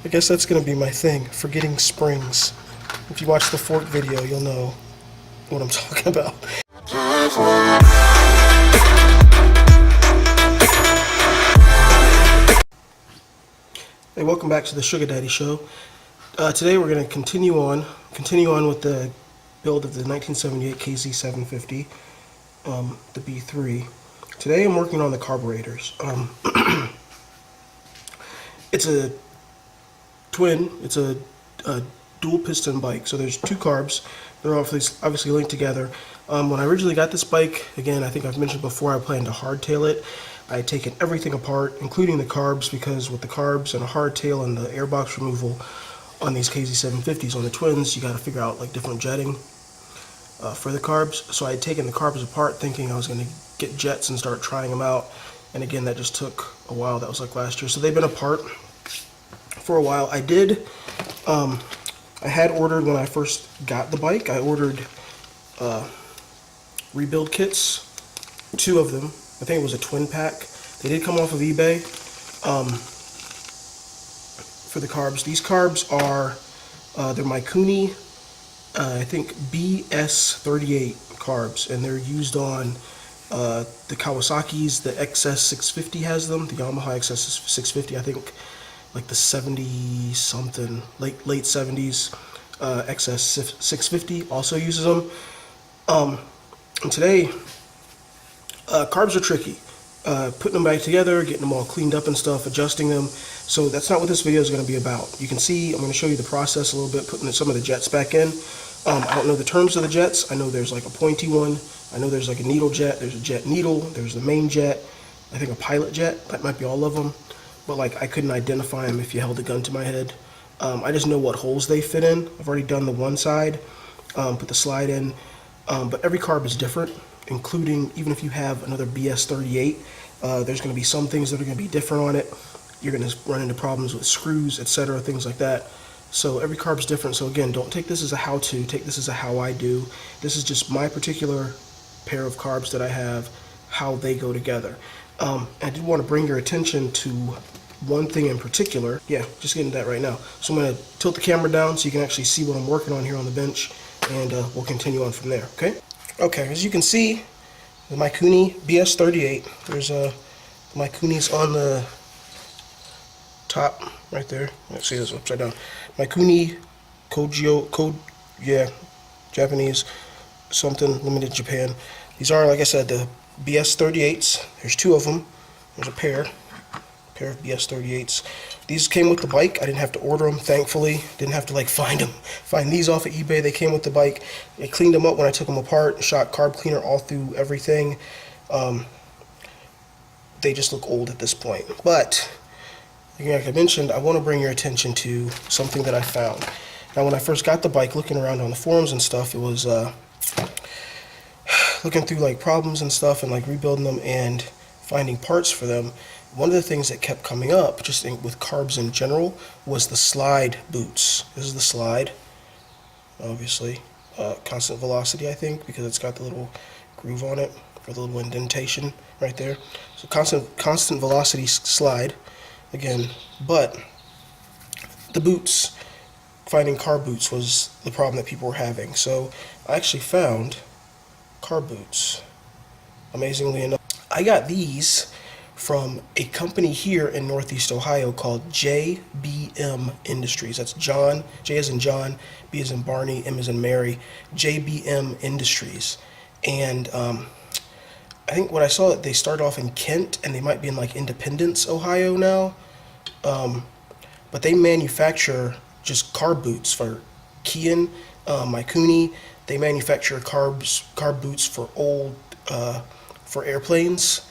I guess that's gonna be my thing, forgetting springs. If you watch the fork video, you'll know what I'm talking about. Hey, welcome back to the Sugar Daddy Show. Today we're gonna continue on with the build of the 1978 KZ750, the B3. Today I'm working on the carburetors. It's a twin, it's a dual piston bike, so there's two carbs. They're obviously linked together. When I originally got this bike, again, I think I've mentioned before, I planned to hardtail it. I had taken everything apart, including the carbs, because with the carbs and a hardtail and the airbox removal on these KZ750s, on the twins, you got to figure out like different jetting for the carbs. So I had taken the carbs apart thinking I was going to get jets and start trying them out. And again, that just took a while. That was like last year. So they've been apart for a while. I had ordered, when I first got the bike, I ordered rebuild kits, 2 of them. I think it was a twin pack. They did come off of eBay for the carbs. These carbs are, they're Mikuni, I think BS38 carbs, and they're used on the Kawasaki's. The XS650 has them, the Yamaha XS650, I think like the 70 something, late 70s XS650 also uses them. And today, carbs are tricky. Putting them back together, getting them all cleaned up and stuff, adjusting them. So that's not what this video is going to be about. You can see, I'm going to show you the process a little bit, putting some of the jets back in. I don't know the terms of the jets. I know there's like a pointy one. I know there's like a needle jet. There's a jet needle. There's the main jet. I think a pilot jet. That might be all of them. But like I couldn't identify them if you held a gun to my head. I just know what holes they fit in. I've already done the one side, put the slide in. But every carb is different, including even if you have another BS38, there's going to be some things that are going to be different on it. You're going to run into problems with screws, etc., things like that. So every carb is different. So again, don't take this as a how-to. Take this as a how I do. This is just my particular pair of carbs that I have, how they go together. I did want to bring your attention to one thing in particular. Yeah, just getting to that right now. So I'm going to tilt the camera down so you can actually see what I'm working on here on the bench, and we'll continue on from there, okay? Okay, as you can see, the Mikuni BS38, there's Mikuni's on the top right there. Let's see this upside down. Mikuni Japanese something, limited Japan. These are, like I said, the BS38s. There's 2 of them. There's a pair of BS38s. These came with the bike. I didn't have to order them, thankfully. Didn't have to like find these off of eBay. They came with the bike. I cleaned them up when I took them apart. Shot carb cleaner all through everything. They just look old at this point. But like I mentioned, I want to bring your attention to something that I found. Now, when I first got the bike, looking around on the forums and stuff, it was looking through like problems and stuff and like rebuilding them and finding parts for them. One of the things that kept coming up, just with carbs in general, was the slide boots. This is the slide, obviously. Constant velocity, I think, because it's got the little groove on it, or the little indentation right there. So constant velocity slide, again. But the boots, finding carb boots was the problem that people were having. So I actually found carb boots, amazingly enough. I got these from a company here in Northeast Ohio called JBM Industries. That's John, J as in John, B as in Barney, M as in Mary, JBM Industries. And I think when I saw it, they started off in Kent, and they might be in like Independence, Ohio now. But they manufacture just carb boots for Kian, Mikuni. They manufacture carb boots for old, for airplanes.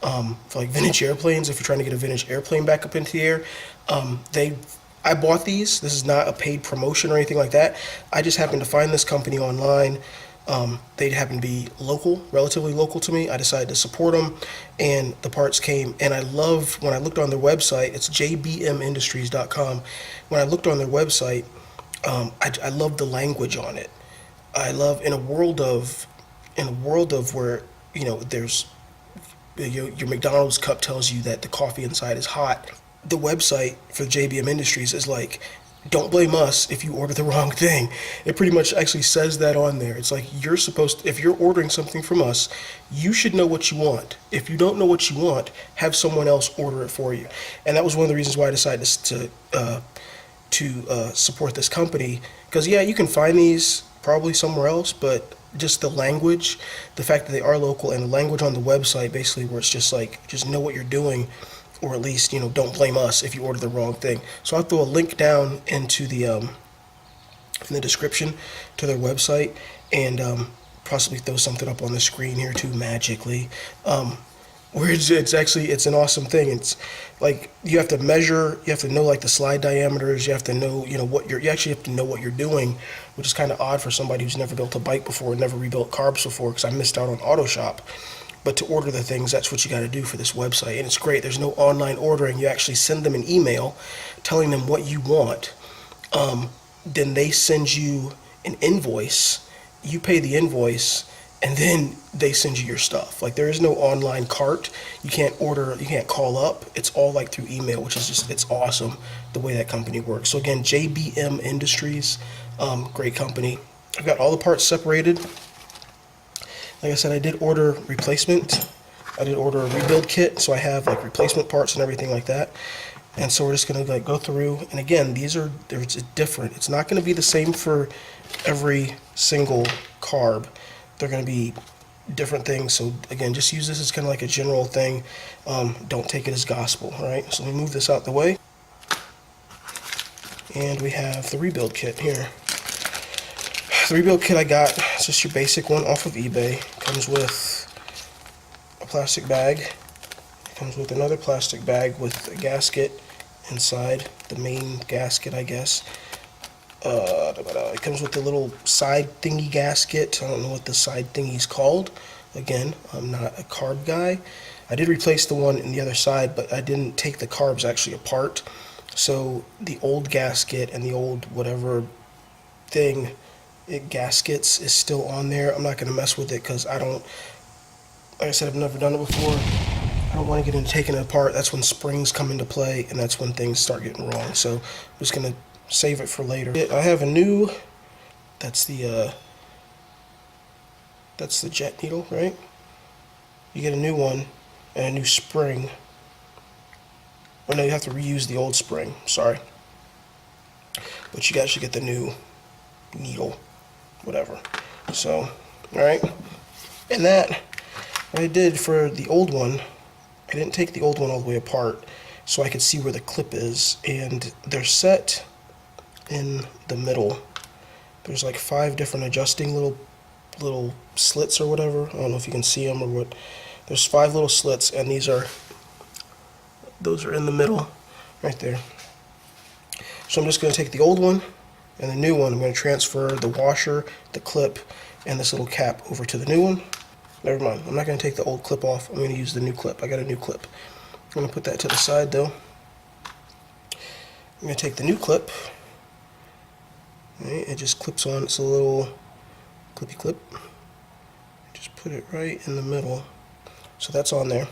For like vintage airplanes, if you're trying to get a vintage airplane back up into the air. I bought these. This is not a paid promotion or anything like that. I just happened to find this company online. They happen to be local, relatively local to me. I decided to support them, and the parts came. And I love, when I looked on their website, it's jbmindustries.com. When I looked on their website, I love the language on it. I love, in a world of where, you know, there's your McDonald's cup tells you that the coffee inside is hot. the website for JBM Industries is like, don't blame us if you order the wrong thing. It pretty much actually says that on there. It's like, you're supposed to, if you're ordering something from us, you should know what you want. If you don't know what you want, have someone else order it for you. And that was one of the reasons why I decided to support this company. Because yeah, you can find these probably somewhere else, but just the language, the fact that they are local, and the language on the website, basically where it's just like, just know what you're doing, or at least, don't blame us if you order the wrong thing. So I'll throw a link down into the in the description to their website, and possibly throw something up on the screen here too, magically. Where it's an awesome thing. It's like, you have to measure, you have to know like the slide diameters, you have to know, you actually have to know what you're doing, which is kind of odd for somebody who's never built a bike before, never rebuilt carbs before, because I missed out on auto shop. But to order the things, that's what you got to do for this website. And it's great. There's no online ordering. You actually send them an email telling them what you want. Then they send you an invoice. You pay the invoice, and then they send you your stuff. Like, there is no online cart. You can't order, you can't call up. It's all like through email, which is just, it's awesome the way that company works. So again, JBM Industries, great company. I've got all the parts separated. Like I said, I did order replacement. I did order a rebuild kit, so I have like replacement parts and everything like that. And so we're just gonna like go through. And again, it's different. It's not gonna be the same for every single carb. They're gonna be different things. So again, just use this as kind of like a general thing. Don't take it as gospel, all right? So let me move this out the way. And we have the rebuild kit here. The rebuild kit I got, it's just your basic one off of eBay. Comes with a plastic bag. It comes with another plastic bag with a gasket inside, the main gasket, I guess. It comes with the little side thingy gasket. I don't know what the side thingy's called. Again, I'm not a carb guy. I did replace the one in the other side, but I didn't take the carbs actually apart. So the old gasket and the old whatever thing, gaskets, is still on there. I'm not going to mess with it because like I said, I've never done it before. I don't want to get into taking it apart. That's when springs come into play, and that's when things start getting wrong. So I'm just going to save it for later. I have a new, that's the jet needle, right? You get a new one and a new spring. Oh no, you have to reuse the old spring, sorry. But you guys should get the new needle, whatever. So, alright. And that, what I did for the old one, I didn't take the old one all the way apart so I could see where the clip is. And they're set in the middle. There's like 5 different adjusting little slits or whatever. I don't know if you can see them or what. There's 5 little slits, and those are in the middle right there. So I'm just going to take the old one and the new one. I'm going to transfer the washer, the clip, and this little cap over to the new one. Never mind, I'm not going to take the old clip off. I'm going to use the new clip. I got a new clip. I'm going to put that to the side though. I'm going to take the new clip. Right, it just clips on. It's a little clippy clip. Just put it right in the middle. So that's on there.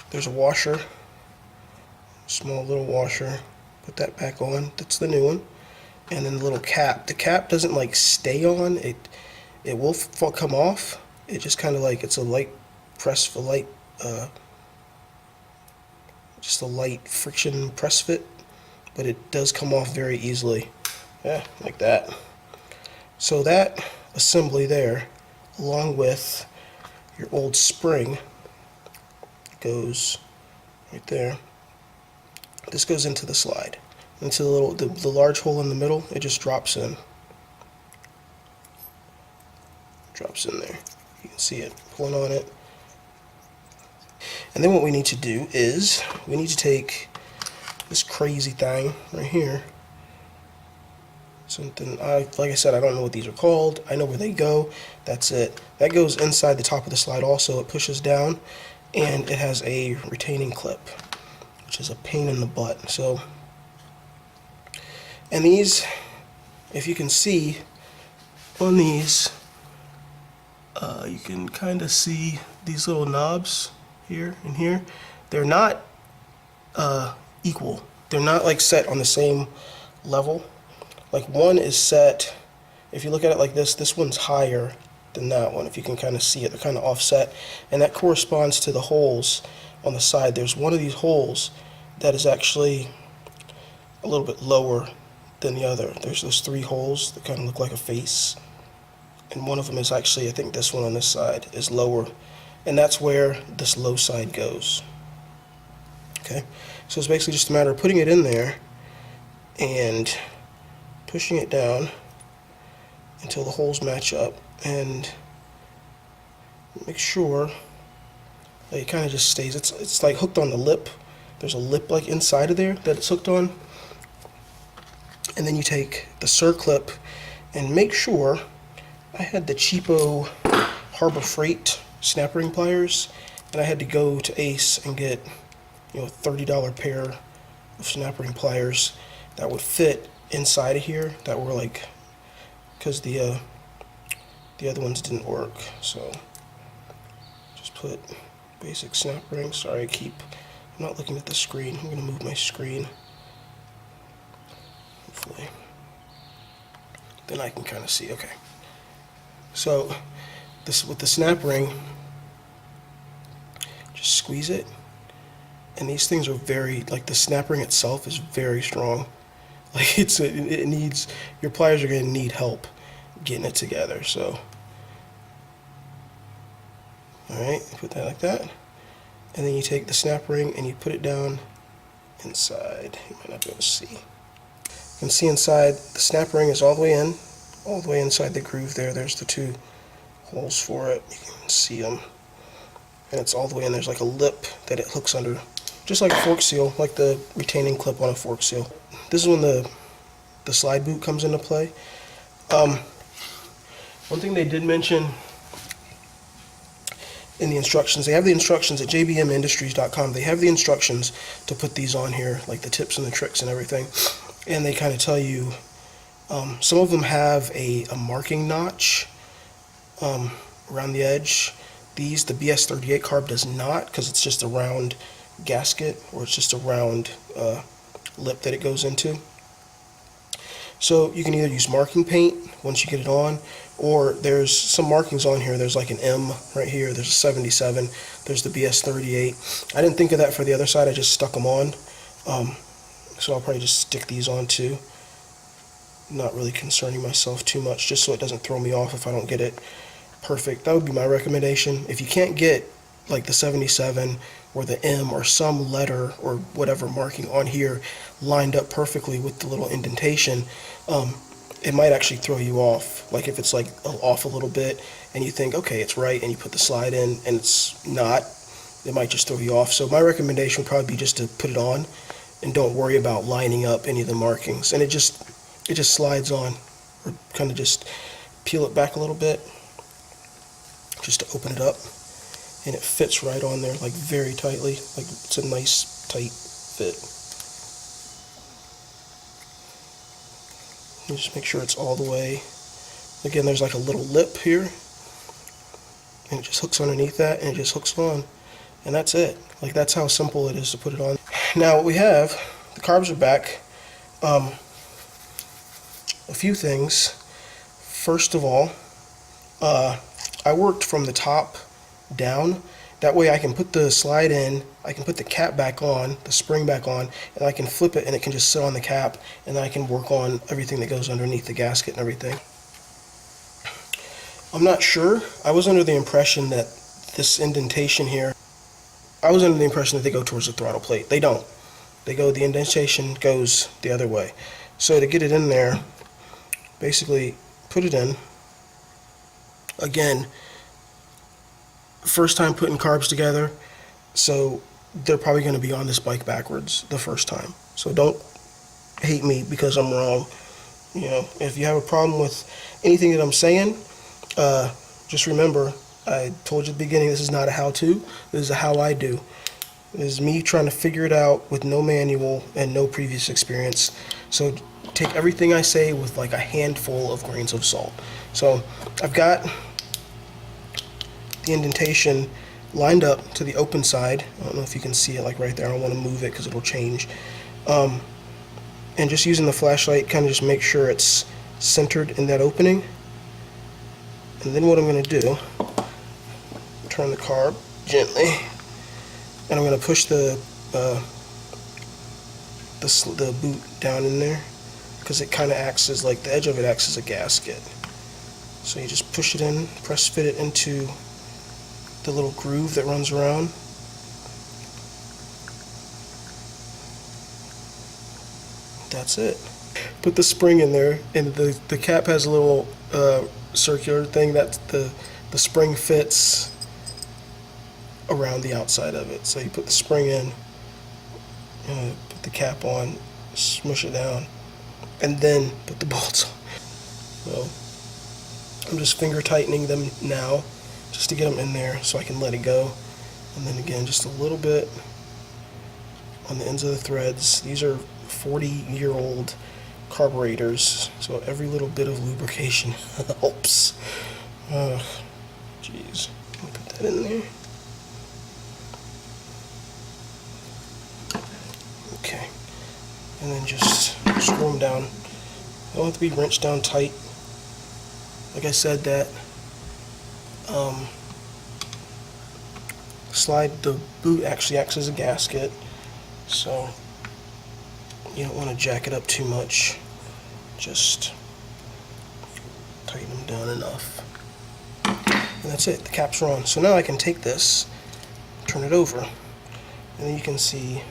There's a washer, small little washer. Put that back on. That's the new one. And then the little cap. The cap doesn't like stay on. It will come off. It just kind of like, it's a light press for light, just a light friction press fit, but it does come off very easily. Yeah, like that. So that assembly there, along with your old spring, goes right there. This goes into the slide, into the large hole in the middle. It just drops in. Drops in there. You can see it pulling on it. And then what we need to do is we need to take this crazy thing right here. Something, like I said, I don't know what these are called. I know where they go. That's it. That goes inside the top of the slide also. It pushes down, and it has a retaining clip, which is a pain in the butt. So, and these, if you can see on these, you can kind of see these little knobs here and here. They're not equal. They're not like set on the same level. Like one is set, if you look at it like this one's higher than that one. If you can kind of see it, they're kind of offset, and that corresponds to the holes on the side. There's one of these holes that is actually a little bit lower than the other. There's those 3 holes that kind of look like a face, and one of them is actually, I think this one on this side is lower, and that's where this low side goes. Okay, so it's basically just a matter of putting it in there and pushing it down until the holes match up, and make sure that it kind of just stays. It's like hooked on the lip. There's a lip like inside of there that it's hooked on, and then you take the circlip and make sure. I had the cheapo Harbor Freight snap ring pliers, and I had to go to Ace and get, you know, a $30 pair of snap ring pliers that would fit inside of here, that were like, because the other ones didn't work. So just put basic snap ring. Sorry, I'm not looking at the screen. I'm gonna move my screen. Hopefully, then I can kind of see. Okay. So this with the snap ring, just squeeze it, and these things are very, like, the snap ring itself is very strong. Like it needs, your pliers are going to need help getting it together. So, all right, put that like that, and then you take the snap ring and you put it down inside. You might not be able to see. You can see inside the snap ring is all the way inside the groove there. There's the 2 holes for it. You can see them, and it's all the way in. There's like a lip that it hooks under, just like a fork seal, like the retaining clip on a fork seal. This is when the slide boot comes into play. One thing they did mention in the instructions, they have the instructions at jbmindustries.com. They have the instructions to put these on here, like the tips and the tricks and everything, and they kind of tell you, some of them have a marking notch around the edge. The BS38 carb does not, because it's just a round gasket, or it's just a round lip that it goes into. So you can either use marking paint once you get it on, or there's some markings on here. There's like an M right here, there's a 77, there's the BS38. I didn't think of that for the other side, I just stuck them on. So I'll probably just stick these on too. Not really concerning myself too much, just so it doesn't throw me off if I don't get it perfect. That would be my recommendation. If you can't get like the 77 or the M or some letter or whatever marking on here lined up perfectly with the little indentation, it might actually throw you off. Like if it's like off a little bit and you think, okay, it's right, and you put the slide in and it's not, it might just throw you off. So my recommendation would probably be just to put it on and don't worry about lining up any of the markings. And it just slides on, or kind of just peel it back a little bit just to open it up, and it fits right on there, like very tightly. Like it's a nice tight fit. You just make sure it's all the way. Again, there's like a little lip here, and it just hooks underneath that, and it just hooks on, and that's it. Like that's how simple it is to put it on. Now what we have, the carbs are back. A few things. First of all, I worked from the top down. That way I can put the slide in, I can put the cap back on, the spring back on, and I can flip it and it can just sit on the cap, and then I can work on everything that goes underneath the gasket and everything. I'm not sure. I was under the impression that this indentation here, I was under the impression that they go towards the throttle plate. They don't. The indentation goes the other way. So to get it in there, basically put it in. Again, first time putting carbs together, so they're probably going to be on this bike backwards the first time. So don't hate me because I'm wrong. You know, if you have a problem with anything that I'm saying, just remember, I told you at the beginning, this is not a how-to, this is a how I do. This is me trying to figure it out with no manual and no previous experience. So take everything I say with like a handful of grains of salt. So I've got the indentation lined up to the open side. I don't know if you can see it like right there. I don't want to move it because it'll change. And just using the flashlight, kind of just make sure it's centered in that opening. And then what I'm going to do, turn the carb gently, and I'm going to push the boot down in there, because it kind of acts as, like, the edge of it acts as a gasket. So you just push it in, press fit it into the little groove that runs around. That's it. Put the spring in there, and the cap has a little circular thing that the spring fits around the outside of it. So you put the spring in, put the cap on, smush it down, and then put the bolts on. So I'm just finger tightening them now just to get them in there so I can let it go. And then again, just a little bit on the ends of the threads. These are 40-year-old carburetors, so every little bit of lubrication helps. Jeez. Put that in there. Okay. And then just screw them down. They don't have to be wrenched down tight. Like I said, that slide, the boot actually acts as a gasket, so you don't want to jack it up too much. Just tighten them down enough. And that's it. The caps are on. So now I can take this, turn it over, and then you can see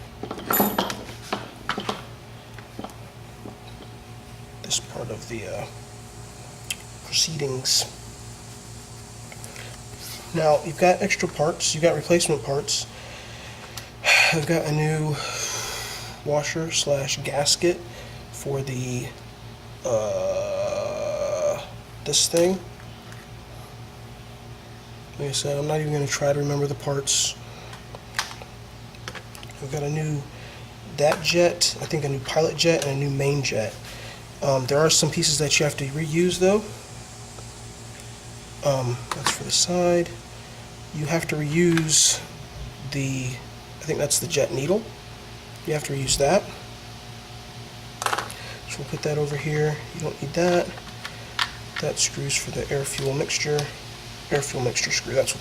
this part of the proceedings. Now, you've got extra parts. You've got replacement parts. I've got a new washer / gasket for the this thing. Like I said, I'm not even going to try to remember the parts. I've got a new jet, I think a new pilot jet and a new main jet. There are some pieces that you have to reuse though. That's for the side. You have to reuse I think that's the jet needle. You have to reuse that. So we'll put that over here. You don't need that. That screws for the air fuel mixture screw. That's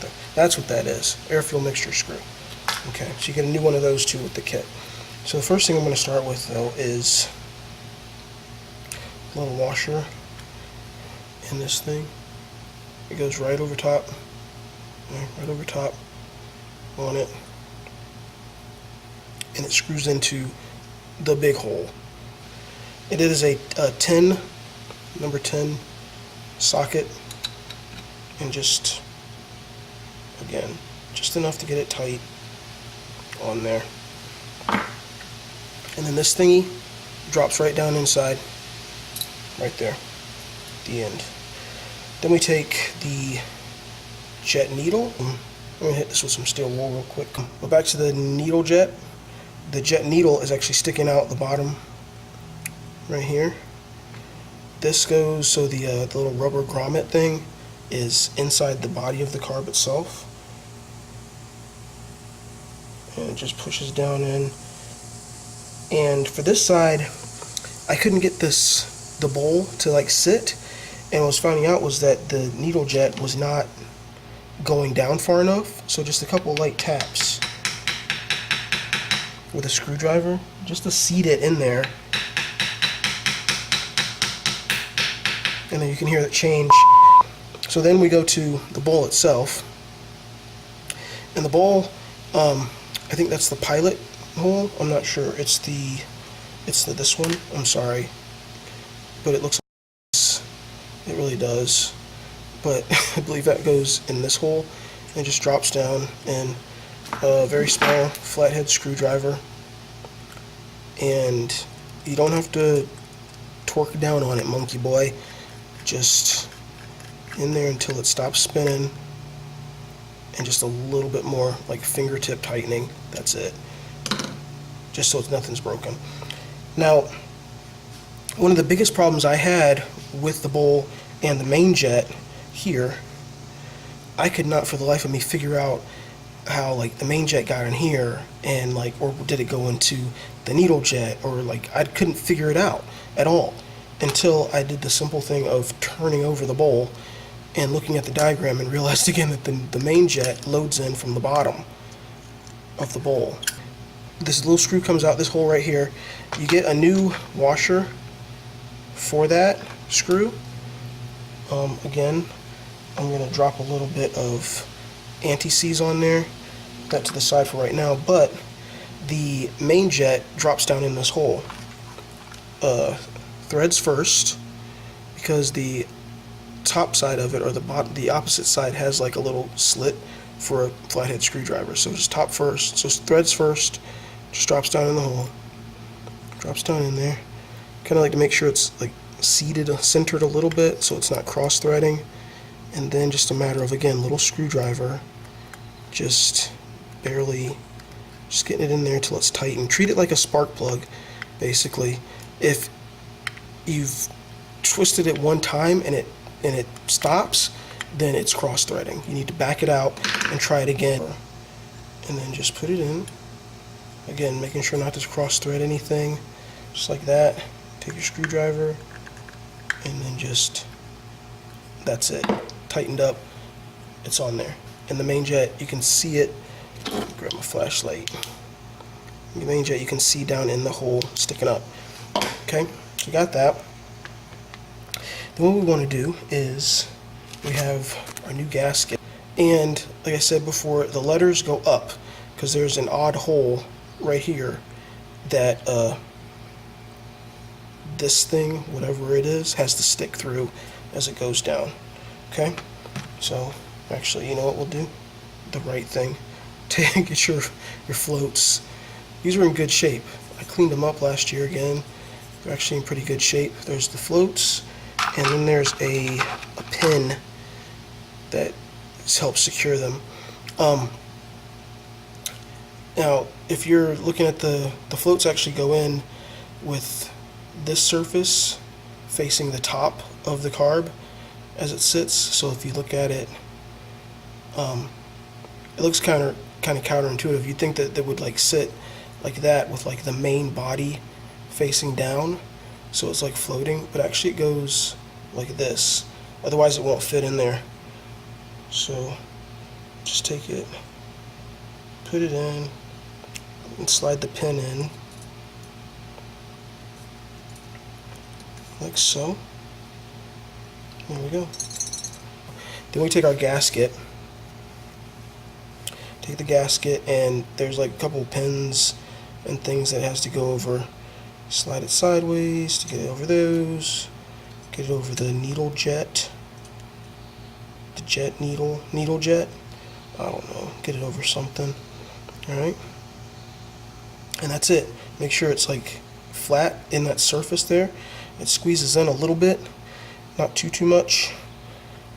what that is. Air fuel mixture screw. Okay, so you get a new one of those too with the kit. So the first thing I'm going to start with though is a little washer in this thing. It goes right over top. Right over top on it. And it screws into the big hole. It is a number 10 socket, and just, again, just enough to get it tight on there. And then this thingy drops right down inside, right there, the end. Then we take the jet needle. I'm going to hit this with some steel wool real quick. Go back to the needle jet. The jet needle is actually sticking out the bottom right here. This goes, so the little rubber grommet thing is inside the body of the carb itself. And it just pushes down in. And for this side, I couldn't get the bowl to like sit, and what I was finding out was that the needle jet was not going down far enough, so just a couple light taps with a screwdriver just to seat it in there, and then you can hear it change. So then we go to the bowl itself, and the bowl, I think that's the pilot hole. I'm not sure. It's this one. I'm sorry, but it looks like this. It really does. But I believe that goes in this hole and just drops down, and a very small flathead screwdriver, and you don't have to torque down on it, monkey boy. Just in there until it stops spinning, and just a little bit more, like fingertip tightening. That's it, just so nothing's broken. Now, one of the biggest problems I had with the bowl and the main jet here, I could not for the life of me figure out how like the main jet got in here, and like, or did it go into the needle jet, or like I couldn't figure it out at all until I did the simple thing of turning over the bowl and looking at the diagram and realized again that the main jet loads in from the bottom of the bowl. This little screw comes out this hole right here. You get a new washer for that screw. Again, I'm going to drop a little bit of anti-seize on there, that to the side for right now, but the main jet drops down in this hole. Threads first, because the top side of it, or the opposite side, has like a little slit for a flathead screwdriver. So just top first, so threads first, just drops down in the hole, drops down in there. Kind of like to make sure it's like seated, centered a little bit, so it's not cross threading. And then just a matter of, again, little screwdriver, just barely, just getting it in there until it's tight, and treat it like a spark plug, basically. If you've twisted it one time and it stops, then it's cross threading. You need to back it out and try it again, and then just put it in. Again, making sure not to cross thread anything, just like that. Take your screwdriver, and then just, that's it, tightened up, it's on there. And the main jet, you can see it, grab my flashlight, the main jet you can see down in the hole sticking up. Okay, so we got that. Then what we want to do is, we have our new gasket, and like I said before, the letters go up because there's an odd hole right here that this thing, whatever it is, has to stick through as it goes down. Okay, so actually, you know what we'll do? The right thing. Get your floats. These are in good shape. I cleaned them up last year again. They're actually in pretty good shape. There's the floats, and then there's a pin that helps secure them. Now, if you're looking at the floats, actually go in with this surface facing the top of the carb as it sits. So if you look at it, it looks kind of counterintuitive. You'd think that they would like sit like that with like the main body facing down, so it's like floating, but actually it goes like this. Otherwise it won't fit in there. So just take it, put it in, and slide the pin in like so. There we go. Then we take our gasket, take the gasket, and there's like a couple of pins and things that it has to go over. Slide it sideways to get it over those, get it over the needle jet, the jet needle jet, I don't know, get it over something. Alright, and that's it. Make sure it's like flat in that surface there. It squeezes in a little bit, not too much,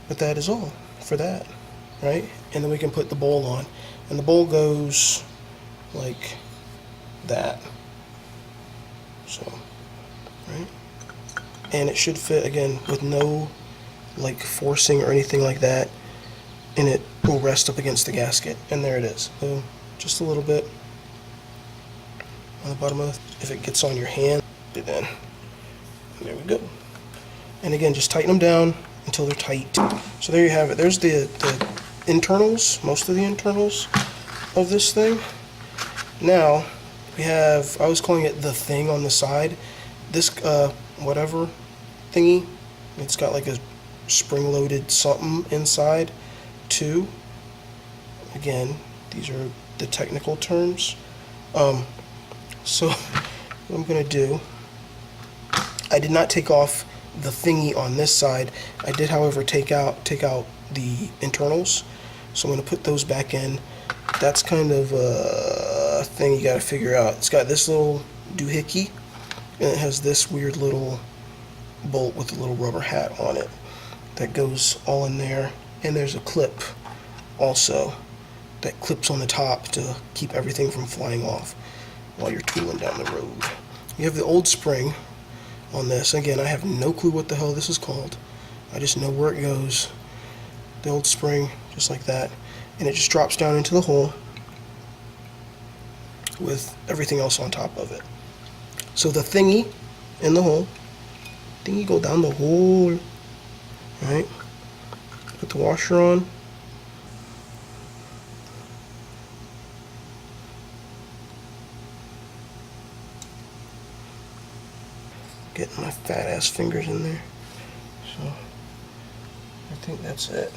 but that is all for that. Right, and then we can put the bowl on, and the bowl goes like that. So, right, and it should fit again with no like forcing or anything like that, and it will rest up against the gasket, and there it is. So just a little bit on the bottom of it. If it gets on your hand, put it in. And there we go. And again, just tighten them down until they're tight. So there you have it. There's the internals, most of the internals of this thing. Now we have, I was calling it the thing on the side. This whatever thingy, it's got like a spring-loaded something inside too. Again, these are the technical terms. So what I'm gonna do, I did not take off the thingy on this side. I did, however, take out the internals. So I'm going to put those back in. That's kind of a thing you got to figure out. It's got this little doohickey, and it has this weird little bolt with a little rubber hat on it that goes all in there. And there's a clip also that clips on the top to keep everything from flying off while you're tooling down the road. You have the old spring on this. Again, I have no clue what the hell this is called. I just know where it goes. The old spring, just like that. and it just drops down into the hole with everything else on top of it. So the thingy in the hole, thingy go down the hole, right? Put the washer on. Getting my fat ass fingers in there. So I think that's it.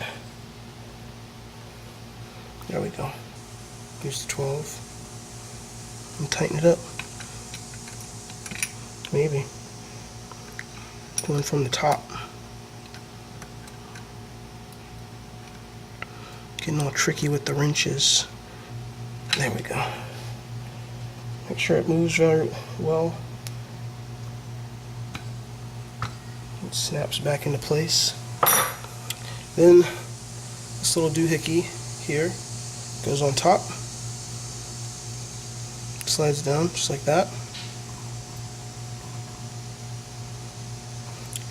There we go. Here's the 12. And tighten it up. Maybe. Going from the top. Getting all tricky with the wrenches. There we go. Make sure it moves very well. It snaps back into place. Then this little doohickey here goes on top. Slides down just like that.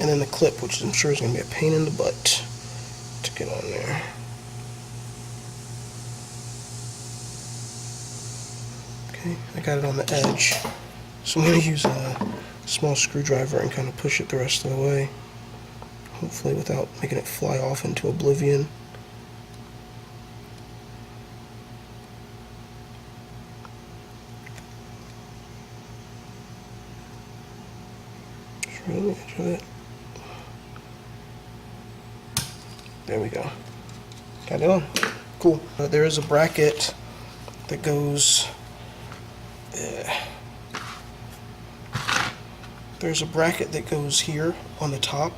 And then the clip, which I'm sure is going to be a pain in the butt to get on there. Okay, I got it on the edge. So I'm going to use a small screwdriver and kind of push it the rest of the way. Hopefully without making it fly off into oblivion. Just right on the edge of it. There we go. Got it on. Cool. There is a bracket that goes... There's a bracket that goes here on the top.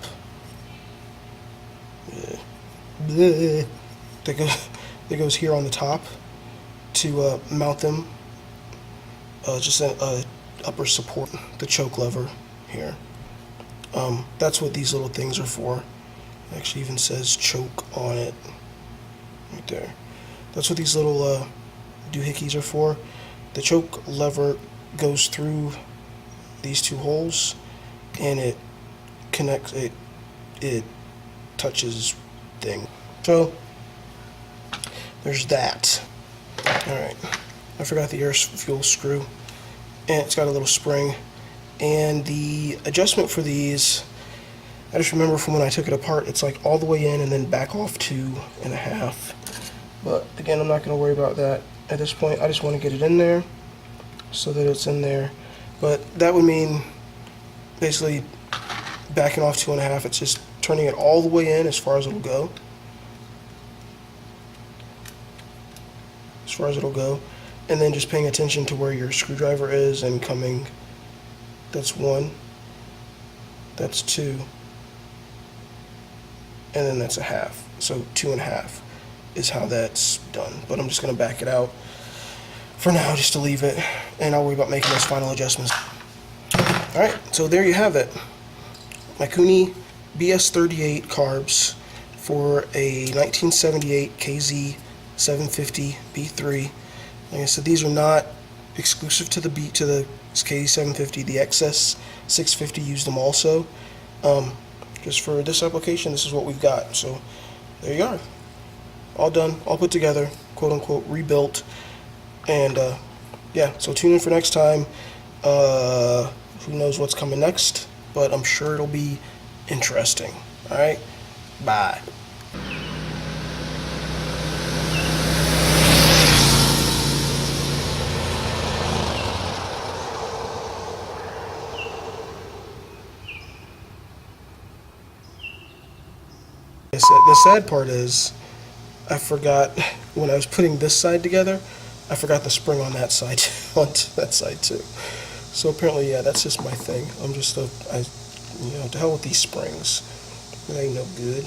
That goes here on the top to mount them. Just a upper support, the choke lever here. That's what these little things are for. It actually even says choke on it right there. That's what these little doohickeys are for. The choke lever goes through these two holes and it connects, it touches thing. So there's that. Alright, I forgot the air fuel screw, and it's got a little spring, and the adjustment for these, I just remember from when I took it apart, it's like all the way in and then back off 2.5. But again, I'm not going to worry about that at this point. I just want to get it in there so that it's in there. But that would mean basically backing off 2.5. It's just turning it all the way in as far as it'll go. As far as it'll go. And then just paying attention to where your screwdriver is and coming. That's 1. That's 2. And then that's 1/2. So 2.5 is how that's done. But I'm just going to back it out for now, just to leave it, and I'll worry about making those final adjustments. Alright, so there you have it. Mikuni BS38 carbs for a 1978 KZ750 B3. Like I said, these are not exclusive to the KZ750. The XS650 used them also. Just for this application, this is what we've got. So there you are. All done, all put together, quote unquote, rebuilt. And yeah, so tune in for next time. Who knows what's coming next, but I'm sure it'll be interesting. Alright, bye. The sad part is, I forgot when I was putting this side together, I forgot the spring on that side, onto that side too. So apparently, yeah, that's just my thing. I'm just to hell with these springs. They ain't no good.